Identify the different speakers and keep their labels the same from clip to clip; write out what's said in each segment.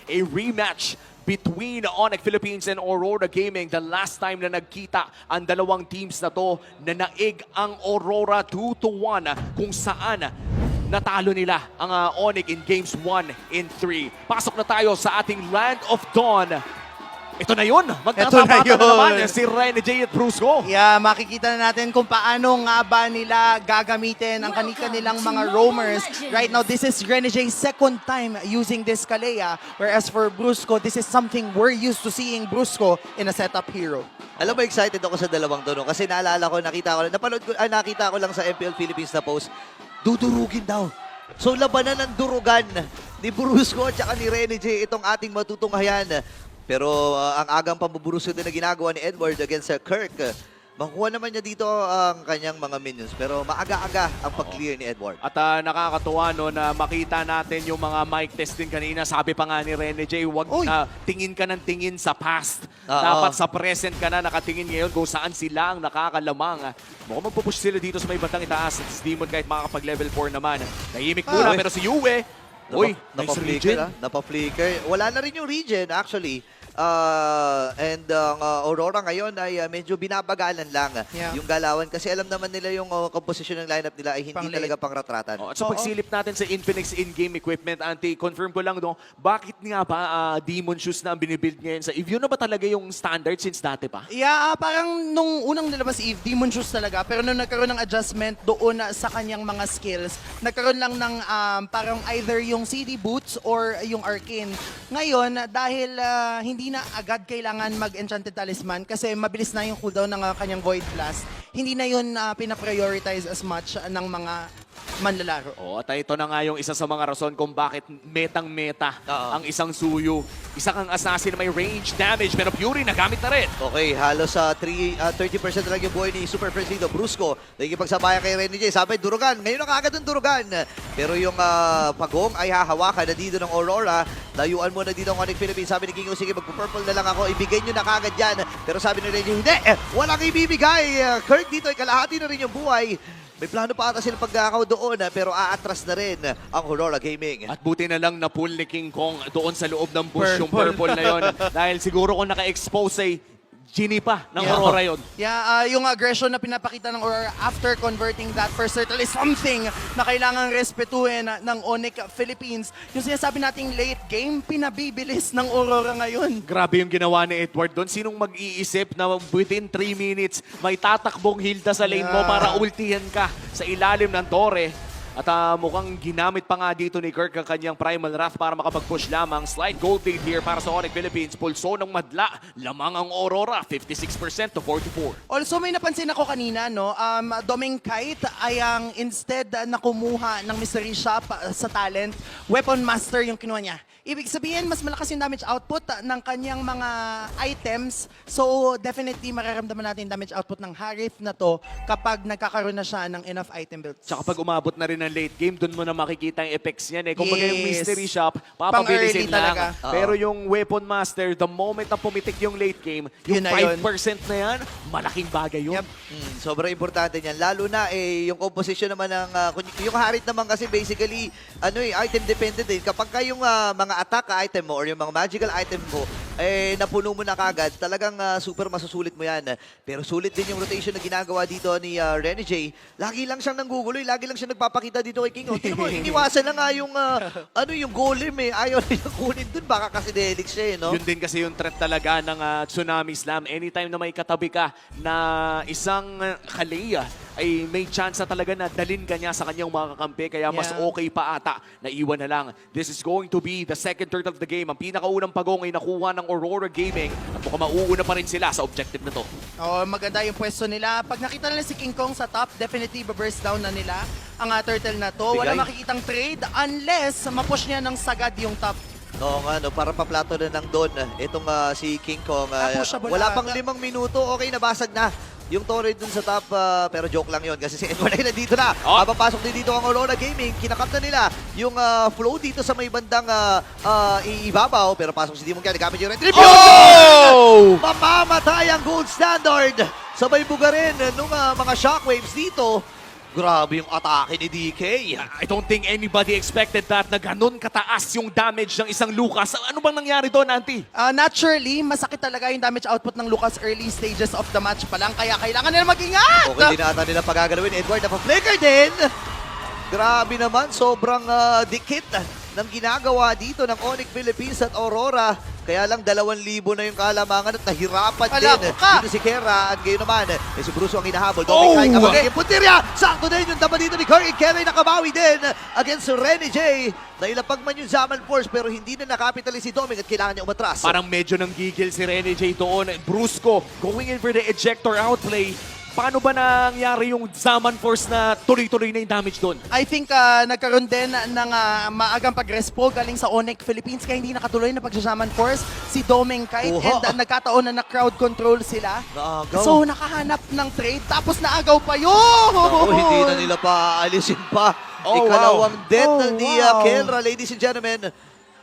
Speaker 1: a rematch between Onyx Philippines and Aurora Gaming. The last time na nagkita ang dalawang teams na to, na naig ang Aurora 2-1 kung saan natalo nila ang Onyx in games 1 and 3. Pasok na tayo sa ating Land of Dawn. Ito na yun. Magtatapatan na naman si Rene J at Brusco.
Speaker 2: Yeah, makikita na natin kung paano nga ba nila gagamitin ang kanilang mga roamers. Right now, this is Rene J's second time using this Kalea. Whereas for Brusco, this is something we're used to seeing Brusco in a setup hero.
Speaker 3: Alam mo, excited ako sa dalawang to, no? Kasi naalala ko, nakita ko lang sa MPL Philippines na post, dudurugin daw. So, labanan ng durugan ni Brusco at saka ni Rene J itong ating matutunghayan. Pero ang agang pambuburuso din na ginagawa ni Edward against Kirk, makuha naman niya dito ang kanyang mga minions. Pero maaga-aga ang pag-clear ni Edward.
Speaker 1: At nakakatuwa no, na makita natin yung mga mic test din kanina. Sabi pa nga ni Rene J, wag na tingin ka ng tingin sa past. Dapat sa present ka na nakatingin ngayon kung saan sila ang nakakalamang. Mukhang magpupush sila dito sa may bandang itaas. Si Demon kahit makakapag-level 4 naman. Nahimik muna pero si Yue, nice region.
Speaker 3: Napa-flicker. Wala na rin yung region actually. And Aurora ngayon ay medyo binabagalan lang yung galawan kasi alam naman nila yung composition ng lineup nila ay hindi talaga pang-ratratan.
Speaker 1: At sa pagsilip natin sa Infinix in-game equipment, confirm ko lang, no, bakit nga ba Demon Shoes na ang binibuild ngayon sa Eve? Yun na ba talaga yung standard since dati pa?
Speaker 2: Yeah, parang nung unang nilabas Eve, Demon Shoes talaga. Pero nung nagkaroon ng adjustment doon sa kanyang mga skills, nagkaroon lang ng parang either yung CD Boots or yung Arcane. Ngayon, dahil hindi na agad kailangan mag-Enchanted Talisman kasi mabilis na yung cooldown ng kanyang Void Blast, hindi na yun pina-prioritize as much ng mga manlalaro.
Speaker 1: At ito na nga yung isa sa mga rason kung bakit metang-meta ang isang Suyu. Isa kang assassin na may range damage pero Fury nagamit na rin.
Speaker 3: Okay, halos 30% lang yung buhay ni Super Friends dito. Brusco, nakikipagsabayan kay Rene J. Sabi, durugan. Ngayon na kaagad ng durugan. Pero yung pagong ay hahawakan na dito ng Aurora. Layuan mo na dito ang Onyx Philippines. Sabi ni Kingo, sige, magpo-purple na lang ako. Ibigay nyo na kaagad yan. Pero sabi ni Rene J, hindi, walang ibibigay. Kirk dito ay kalahati na rin yung buhay. May plano pa ata silang pagkakaw doon pero aatras na rin ang Aurora Gaming.
Speaker 1: At buti na lang na pull ni King Kong doon sa loob ng bush yung purple na yon. Dahil siguro kung naka-expose ay Genie pa ng Aurora yun.
Speaker 2: Yeah, yung aggression na pinapakita ng Aurora after converting that first turtle is something na kailangang respetuhin ng Onyx Philippines. Yung sinasabi nating late game, pinabibilis ng Aurora ngayon.
Speaker 1: Grabe yung ginawa ni Edward doon. Sinong mag-iisip na within 3 minutes may tatakbong Hilda sa lane mo para ultihan ka sa ilalim ng Torre. At mukhang ginamit pa nga dito ni Kirk ang kanyang Primal Wrath para makapag-push lamang. Slight gold lead here para sa Onyx Philippines. Pulso ng madla. Lamang ang Aurora. 56% to 44%.
Speaker 2: Also, may napansin ako kanina, no? Doming Kite ay ang instead na kumuha ng Mystery Shop sa talent, Weapon Master yung kinuha niya. Ibig sabihin, mas malakas yung damage output ng kanyang mga items. So, definitely mararamdaman natin damage output ng Harith na to kapag nagkakaroon na siya ng enough item builds.
Speaker 1: Tsaka pag umabot na rin ng late game, doon mo na makikita yung effects niyan eh. Kung baga yung Mystery Shop, papabilisin lang. Pero yung Weapon Master, the moment na pumitik yung late game, yung 5% na yan, malaking bagay yun.
Speaker 3: Sobrang importante niyan. Lalo na yung composition naman ng yung Harith naman kasi basically item dependent din. Kapag yung mga attack item mo or yung mga magical item mo napuno mo na kagad, talagang super masusulit mo yan. Pero sulit din yung rotation na ginagawa dito ni Rene J. Lagi lang siyang nangguguloy, lagi lang siya nagpapakita dito kay King. Tingnan mo, iniwasan na nga yung yung golem eh. Ayaw na yung kunin dun, baka kasi Delix siya eh, no?
Speaker 1: Yun din kasi yung threat talaga ng Tsunami Slam. Anytime na may katabi ka na isang Kalea, ay may chance na talaga na dalin ka niya sa kanyang mga kakampi. Kaya mas okay pa ata na iwan na lang. This is going to be the second turtle of the game. Ang pinakaunang pagong ay nakuha ng Aurora Gaming. At mukhang mauuna pa rin sila sa objective na to.
Speaker 2: Maganda yung pwesto nila. Pag nakita nila si King Kong sa top, definitely burst down na nila ang turtle na to. Wala makikitang trade unless mapush niya ng sagad yung top.
Speaker 3: Oo nga, no, para paplato na ng Don. Itong si King Kong. Wala pang 5 minuto, okay, nabasag na yung torre dun sa top, pero joke lang yun kasi si Edward ay nandito na. Papasok din dito ang Aurora Gaming. Kinakap na nila yung flow dito sa may bandang ibabaw. Pero pasok si Demon Kaya, nagamit yung retribution! Mamamatay ang gold standard! Sabay buga rin nung mga shockwaves dito. Grabe yung atake ni DK.
Speaker 1: I don't think anybody expected that na ganun kataas yung damage ng isang Lucas. Ano bang nangyari doon, Auntie?
Speaker 2: Naturally, masakit talaga yung damage output ng Lucas early stages of the match pa lang. Kaya kailangan nila mag-ingat!
Speaker 3: Okay, din ata nila pagagalawin. Edward na pa-flicker din. Grabe naman, sobrang dikit ng ginagawa dito ng Onyx Philippines at Aurora. Kaya lang 2,000 na yung kalamangan at nahirapan
Speaker 2: Wala
Speaker 3: din.
Speaker 2: ka.
Speaker 3: Dito si Kera at ngayon naman, si Bruce ang hinahabol. Dominic ang magiging puntirya. Sakto din yung dapat dito ni Curry. Kera nakabawi din against Renny J. Nailapag man yung Zaman Force pero hindi na nakapitalize si Dominic at kailangan niya umatras.
Speaker 1: Parang medyo nang gigil si Rene J doon. Brusco going in for the ejector outplay. Paano ba nangyari yung Zaman Force na tuloy-tuloy na yung damage doon?
Speaker 2: I think nagkaroon din ng maagang pag-respo galing sa Onyx Philippines kaya hindi nakatuloy na pagsasaman force si Domeng Kite
Speaker 3: Oha.
Speaker 2: and nagkataon na crowd control sila.
Speaker 3: Naagaw.
Speaker 2: So nakahanap ng trade tapos naagaw pa yun!
Speaker 3: Naku, hindi na nila paalisin pa.
Speaker 1: Oh,
Speaker 3: Ikalawang
Speaker 1: wow.
Speaker 3: death
Speaker 2: Oh,
Speaker 3: ni
Speaker 2: wow.
Speaker 3: Kelra, ladies and gentlemen.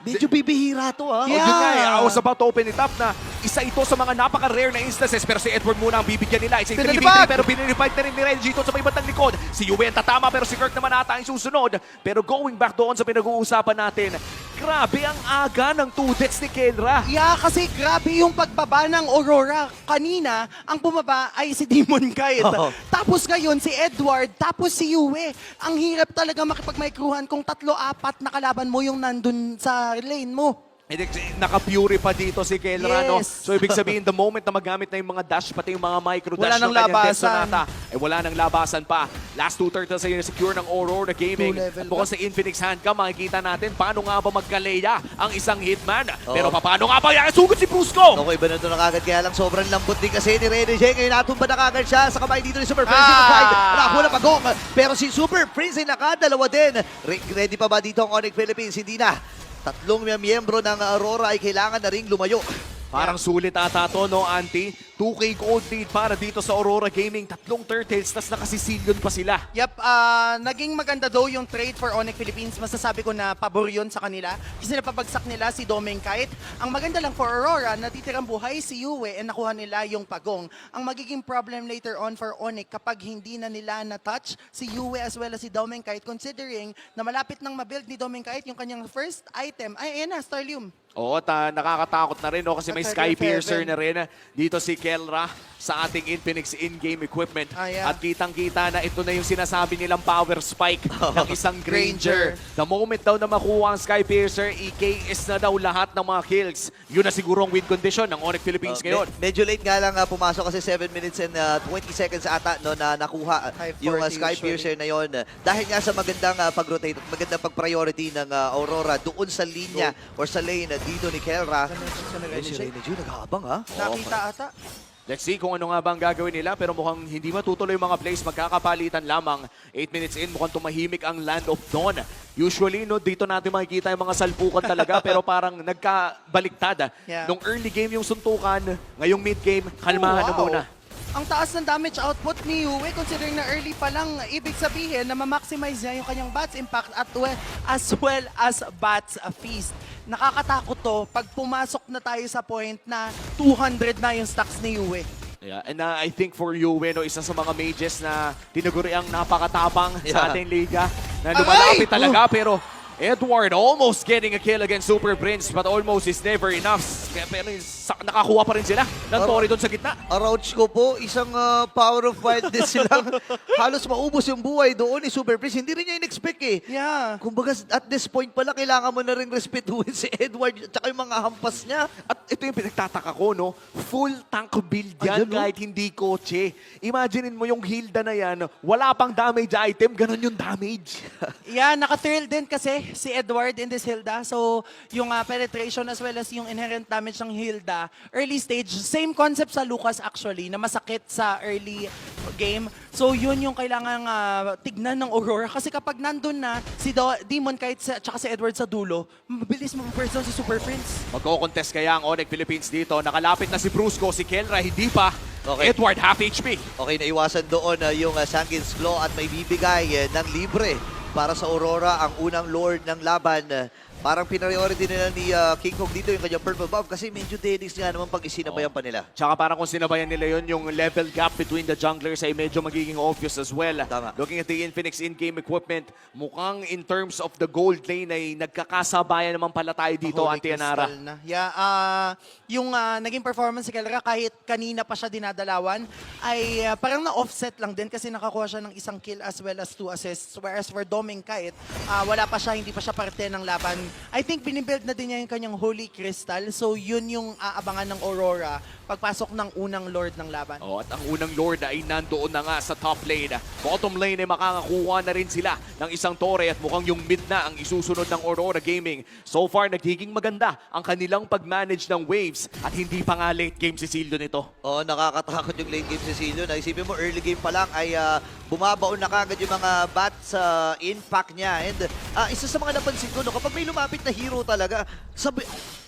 Speaker 3: Medyo bibihira to, ha?
Speaker 2: Yeah.
Speaker 1: Yun nga eh, I was about to open it up na isa ito sa mga napaka-rare na instances pero si Edward muna ang bibigyan nila. Isa
Speaker 2: Pinalipag!
Speaker 1: pero pinilipag na rin ni Reggie dito sa may bandang likod. Si Yuen tatama pero si Kirk naman ata ang susunod. Pero going back doon sa pinag-uusapan natin, grabe ang aga ng 2 deaths ni Kelra.
Speaker 2: Yeah, kasi grabe yung pagbaba ng Aurora. Kanina, ang bumaba ay si Demon Kite.
Speaker 3: Oo.
Speaker 2: Tapos ngayon, si Edward, tapos si Yue. Ang hirap talaga makipagmaikruhan kung 3-4 na kalaban mo yung nandun sa lane mo.
Speaker 1: Naka-fury pa dito si Kelra, no?
Speaker 2: Yes.
Speaker 1: So ibig sabihin, the moment na magamit na yung mga dash, pati yung mga micro-dash
Speaker 2: Wala
Speaker 1: ng
Speaker 2: nang
Speaker 1: kanyang Death
Speaker 2: labasan.
Speaker 1: Sonata, wala nang labasan pa. Last 2 turtles ay secure ng Aurora Gaming.
Speaker 2: Two-level
Speaker 1: At bukod sa Infinix Handcam, makikita natin paano nga ba magkaleya ang isang hitman.
Speaker 3: Oo.
Speaker 1: Pero paano nga ba yan? Sugod si Brusco!
Speaker 3: Okay, iba na ito na kagad. Kaya lang sobrang lambot din kasi ni Rene J. Ngayon natumba na kagad siya sa kamay dito ni Super Prince. Nakahula pagong. Pero si Super Prince ay nakadalawa din. Ready pa ba dito ang Onyx Philippines? Hindi na. 3 miyembro ng Aurora ay kailangan na ring lumayo.
Speaker 1: Parang sulit ata to, no, Auntie? 2K gold lead para dito sa Aurora Gaming. 3 turtles, tas nakasisilyon pa sila.
Speaker 2: Yep, naging maganda daw yung trade for Onyx Philippines. Masasabi ko na pabor yun sa kanila. Kasi napabagsak nila si Domeng Kite. Ang maganda lang for Aurora, natitirang buhay si Yue and nakuha nila yung pagong. Ang magiging problem later on for Onyx kapag hindi na nila na-touch si Yue as well as si Domeng Kite, considering na malapit nang mabuild ni Domeng Kite yung kanyang first item. Ay, ayan na, Starlium.
Speaker 1: Oo, nakakatakot na rin, no? Kasi may Sky Piercer na rin dito si Kelra sa ating Infinix in-game equipment.
Speaker 2: Yeah.
Speaker 1: At kitang-kita na ito na yung sinasabi nilang power spike ng isang Granger. The moment daw na makuha ang Sky Piercer, EKS na daw lahat ng mga kills. Yun na siguro ang win condition ng Onyx Philippines ngayon.
Speaker 3: Medyo late nga lang pumasok kasi 7 minutes and 20 seconds ata no, na nakuha
Speaker 2: 540
Speaker 3: yung Sky
Speaker 2: usually.
Speaker 3: Piercer na yon. Dahil nga sa magandang pag-rotate at magandang pag-priority ng Aurora doon sa linya or sa lane dito ni Kelra. Si Rene J nag-aabang, ha?
Speaker 2: Nakita ata.
Speaker 1: Let's see kung ano nga ba ang gagawin nila, pero mukhang hindi matutuloy yung mga plays, magkakapalitan lamang. 8 minutes in, mukhang tumahimik ang Land of Dawn. Usually, no, dito natin makikita yung mga salpukan talaga, pero parang nagkabaliktad.
Speaker 2: Yeah.
Speaker 1: Nung early game yung suntukan, ngayong mid-game, kalmahan na
Speaker 2: Wow.
Speaker 1: muna.
Speaker 2: Ang taas ng damage output ni Yue, considering na early pa lang, ibig sabihin na ma-maximize niya yung kanyang Bats Impact at as well as Bats Feast. Nakakatakot to pag pumasok na tayo sa point na 200 na yung stacks ni Yue.
Speaker 1: Yeah, and I think for Yue, no, isa sa mga mages na tinaguri ang napakatapang sa
Speaker 3: Yeah.
Speaker 1: ating liga, na lumalapit
Speaker 2: Aray!
Speaker 1: talaga, pero Edward almost getting a kill against Super Prince, but almost is never enough. Pero nakakuha pa rin sila ng Tori doon sa gitna.
Speaker 3: Arauch ko po, isang power of fight din silang halos maubos yung buhay doon ni Super Prince. Hindi rin niya in-expect eh.
Speaker 2: Yeah.
Speaker 3: Kumbaga at this point pala, kailangan mo na rin respetuhin si Edward at saka yung mga hampas niya.
Speaker 1: At ito yung pinagtataka ko, no? Full tank build yan
Speaker 3: Ayun, no?
Speaker 1: kahit hindi kotse. Imaginein mo yung Hilda na yan, wala pang damage item, ganun yung damage.
Speaker 2: Yeah, naka-thrill din kasi si Edward in this Hilda. So, yung penetration as well as yung inherent damage ng Hilda, early stage, same concept sa Lucas actually, na masakit sa early game. So, yun yung kailangan tignan ng Aurora. Kasi kapag nandun na si Demon Kite at si Edward sa dulo, mabilis mag-burst down si Super Prince.
Speaker 1: Magko-contest kaya ang Onyx Philippines dito. Nakalapit na si Brusco, si Kelra, hindi pa.
Speaker 3: Okay.
Speaker 1: Edward, half HP.
Speaker 3: Okay, naiwasan doon yung Sanguine's Claw at may bibigay ng libre para sa Aurora ang unang Lord ng laban parang priority nila ni King Kong dito yung kanyang purple buff kasi medyo Denix nga naman pag isinabayan pa nila.
Speaker 1: Tsaka parang kung sinabayan nila yon, yung level gap between the junglers ay medyo magiging obvious as well.
Speaker 3: Tama.
Speaker 1: Looking at the Infinix in-game equipment, mukhang in terms of the gold lane ay nagkakasabayan naman pala tayo dito,
Speaker 2: Holy
Speaker 1: Auntie Anara.
Speaker 2: Crystal na. Yeah, yung naging performance si Kelra kahit kanina pa siya dinadalawan ay parang na-offset lang din kasi nakakuha siya ng isang kill as well as 2 assists. Whereas for Doming Kite, wala pa siya, hindi pa siya parte ng laban. I think binibuild na din niya yung kanyang Holy Crystal. So yun yung aabangan ng Aurora pagpasok ng unang Lord ng laban.
Speaker 1: Oh, at ang unang Lord ay nandoon na nga sa top lane. Bottom lane ay makakakuha na rin sila ng isang Torre at mukhang yung mid na ang isusunod ng Aurora Gaming. So far, nagiging maganda ang kanilang pag-manage ng waves at hindi pa nga late game si Silio nito.
Speaker 3: Oo, nakakatakot yung late game si Silio. Naisipin mo, early game pa lang ay bumabaon na kagad yung mga bats impact niya. And isa sa mga napansin ko, no, kapag may lumapit na hero talaga,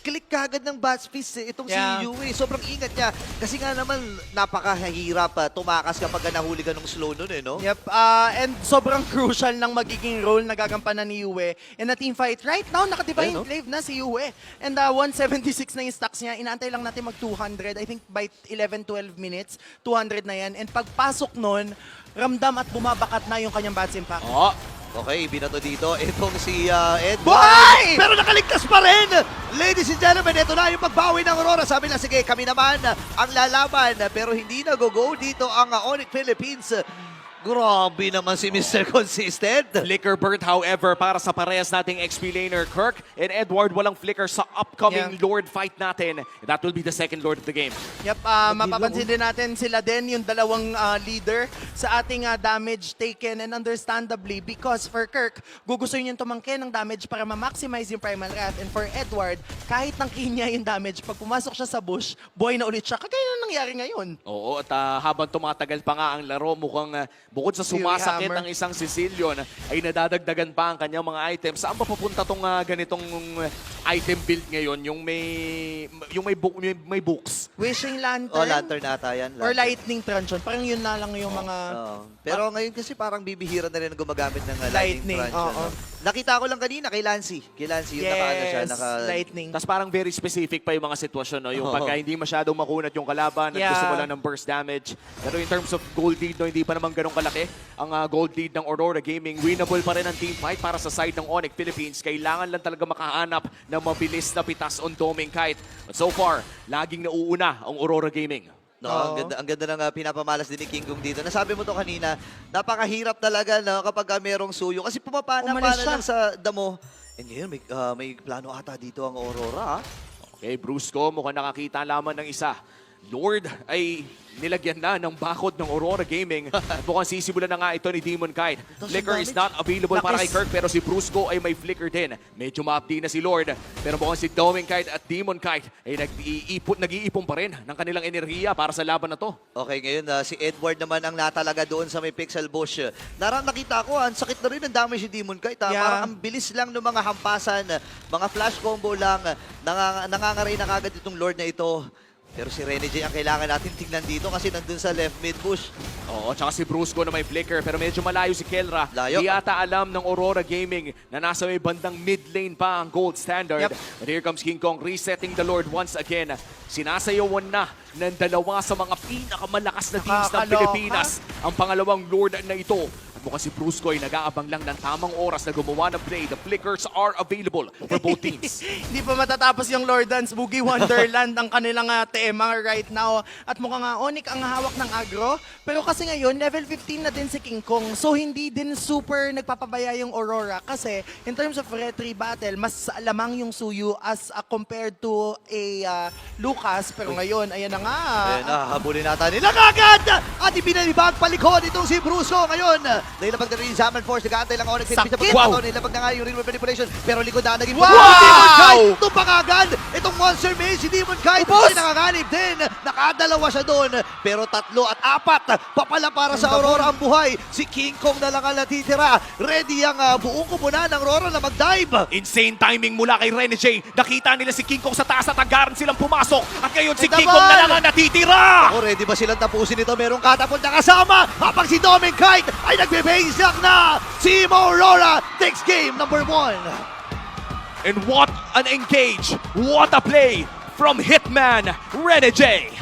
Speaker 3: click kagad ng bat space itong si Yue. Sobrang ingat niya. Kasi nga naman, napakahirap tumakas kapag nahuli ka ng slow nun no?
Speaker 2: Yep, and sobrang crucial ng magiging role na gagampanan ni Yue in a team fight. Right now, naka-divine glaive na si Yue. And 176 na yung stacks niya. Inaantay lang natin mag-200. I think by 11-12 minutes, 200 na yan. And pagpasok nun, ramdam at bumabakat na yung kanyang bats impact.
Speaker 1: Oh,
Speaker 3: Okay, binato dito. Itong si Edward.
Speaker 2: Boy!
Speaker 3: Pero nakaligtas pa rin! Ladies and gentlemen, ito na yung pagbawi ng Aurora. Sabi na, sige, kami naman ang lalaban. Pero hindi nag-go dito ang Onyx Philippines. Grabe naman si Mr. Consistent.
Speaker 1: flicker burnt, however, para sa parehas nating XP laner Kirk and Edward, walang flicker sa upcoming Lord fight natin. That will be the second Lord of the game.
Speaker 2: Yep, mapapansin din natin sila din yung dalawang leader sa ating damage taken and understandably because for Kirk, gugustuhin yung tumangke ng damage para ma-maximize yung Primal Wrath and for Edward, kahit nangkin niya yung damage, pag pumasok siya sa bush, buhay na ulit siya. Kagaya na nangyari ngayon.
Speaker 1: Oo, at habang tumatagal pa nga ang laro, mukhang bukod sa sumasakit
Speaker 2: Hammer.
Speaker 1: ang isang Sicilian, ay nadadagdagan pa ang kanyang mga items. Saan ba pupunta tong ganitong item build ngayon? Yung may books.
Speaker 2: Wishing Lantern?
Speaker 3: Oh, lantern ata yan.
Speaker 2: Or
Speaker 3: Lantern.
Speaker 2: Lightning Truncheon. Parang yun na lang yung mga...
Speaker 3: Pero ngayon kasi parang bibihira na rin gumagamit ng
Speaker 2: Lightning,
Speaker 3: lightning crunch.
Speaker 2: oo.
Speaker 3: Nakita ko lang kanina kay Lancy. Kay Lancy yung naka-ano siya.
Speaker 2: Lightning.
Speaker 1: Tapos parang very specific pa yung mga sitwasyon. No? Yung
Speaker 3: Oo.
Speaker 1: pagka hindi masyadong makunat yung kalaban at gusto mo lang ng burst damage. Pero in terms of gold lead, no, hindi pa naman ganun kalaki ang gold lead ng Aurora Gaming. Winnable pa rin ang team fight para sa side ng Onyx Philippines. Kailangan lang talaga makahanap ng mabilis na pitas on Doming Kite. But so far, laging nauuna ang Aurora Gaming.
Speaker 3: No, ang ganda ng pinapamalas din ni King Kong dito. Nasabi mo to kanina, napakahirap talaga no, kapag merong suyo. Kasi pumapana
Speaker 2: Umalis siya.
Speaker 3: lang sa damo. And ngayon, may plano ata dito ang Aurora.
Speaker 1: Okay, Brusco, mukhang nakakita lamang ng isa. Lord ay nilagyan na ng bakod ng Aurora Gaming. At mukhang sisimulan na nga ito ni Demon Kite. Flicker is not available para kay Kirk pero si Brusco ay may flicker din. Medyo ma-update na si Lord. Pero mukhang si Doming Kite at Demon Kite ay nag-iipon pa rin ng kanilang enerhiya para sa laban na to.
Speaker 3: Okay, ngayon si Edward naman ang natalaga doon sa may pixel bush. Nakita ko, ang sakit na rin ang damage ni Demon Kite. Parang ang bilis lang ng mga hampasan, mga flash combo lang. Nangangaray na kagad itong Lord na ito. Pero si Rene J ang kailangan natin tingnan dito kasi nandun sa left mid bush.
Speaker 1: Oo, tsaka si Brusco na may flicker pero medyo malayo si Kelra.
Speaker 3: Layo.
Speaker 1: Di ata alam ng Aurora Gaming na nasa may bandang mid lane pa ang gold standard.
Speaker 2: Yep.
Speaker 1: But here comes King Kong resetting the Lord once again. Sinasayawan na ng dalawa sa mga pinakamalakas na teams ng
Speaker 2: Nakakaloka.
Speaker 1: Pilipinas ang pangalawang Lord na ito. At mukhang si Brusco ay nag-aabang lang ng tamang oras na gumawa ng play. The flickers are available for both teams.
Speaker 2: Hindi pa matatapos yung Lord Dance, Boogie Wonderland ang kanilang tema right now. At mukhang Onyx ang hawak ng agro. Pero kasi ngayon, level 15 na din si King Kong. So hindi din super nagpapabaya yung Aurora. Kasi in terms of retry battle, mas lamang yung Suyu as compared to a Lucas. Pero ngayon, ayan na nga.
Speaker 3: Ayan na, habulin natin nila kagad! At ipinalibag palikod itong si Bruso ngayon. Nailabag na rin yung Zaman Force, nag-aantay lang Onyx Philippines sa
Speaker 2: Sakit!
Speaker 3: pagkakataon. Nailabag na nga yung Ring Manipulation, pero likod na naging
Speaker 2: Wow!
Speaker 3: Demon Kite! Tumpak agad! Itong Monster Mage, si Demon Kite,
Speaker 2: Ubos!
Speaker 3: ay nakakanib din. Nakadalawa siya doon, pero 3 at 4 papala para sa Aurora ang buhay. Si King Kong na lang ang natitira. Ready ang buong kumunan ng Aurora na mag-dive.
Speaker 1: Insane timing mula kay Rene J. Nakita nila si King Kong sa taas at agaran silang pumasok. At ngayon si
Speaker 3: Ito
Speaker 1: King Kong na
Speaker 3: naman!
Speaker 1: lang ang natitira!
Speaker 3: O, ready ba silang tapusin ito? Merong catapult na kasama. Habang si Doming Kite ay nagbe-base lock na. Team Aurora takes game number 1.
Speaker 1: And what an engage, what a play from Hitman Rene J.